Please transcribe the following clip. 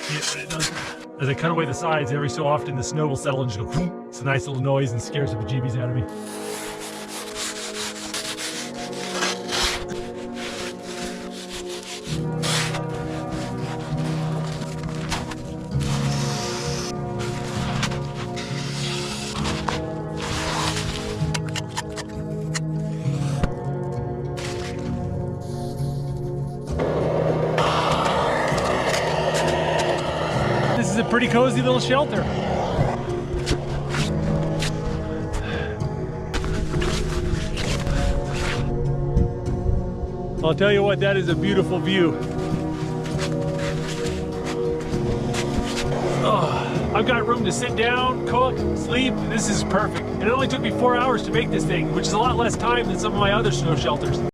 see it when it does. As I cut away the sides, every so often the snow will settle and just go whoop. It's a nice little noise and scares the bejeebies out of me. This is a pretty cozy little shelter. I'll tell you what, that is a beautiful view. Oh, I've got room to sit down, cook, sleep. This is perfect. And it only took me 4 hours to make this thing, which is a lot less time than some of my other snow shelters.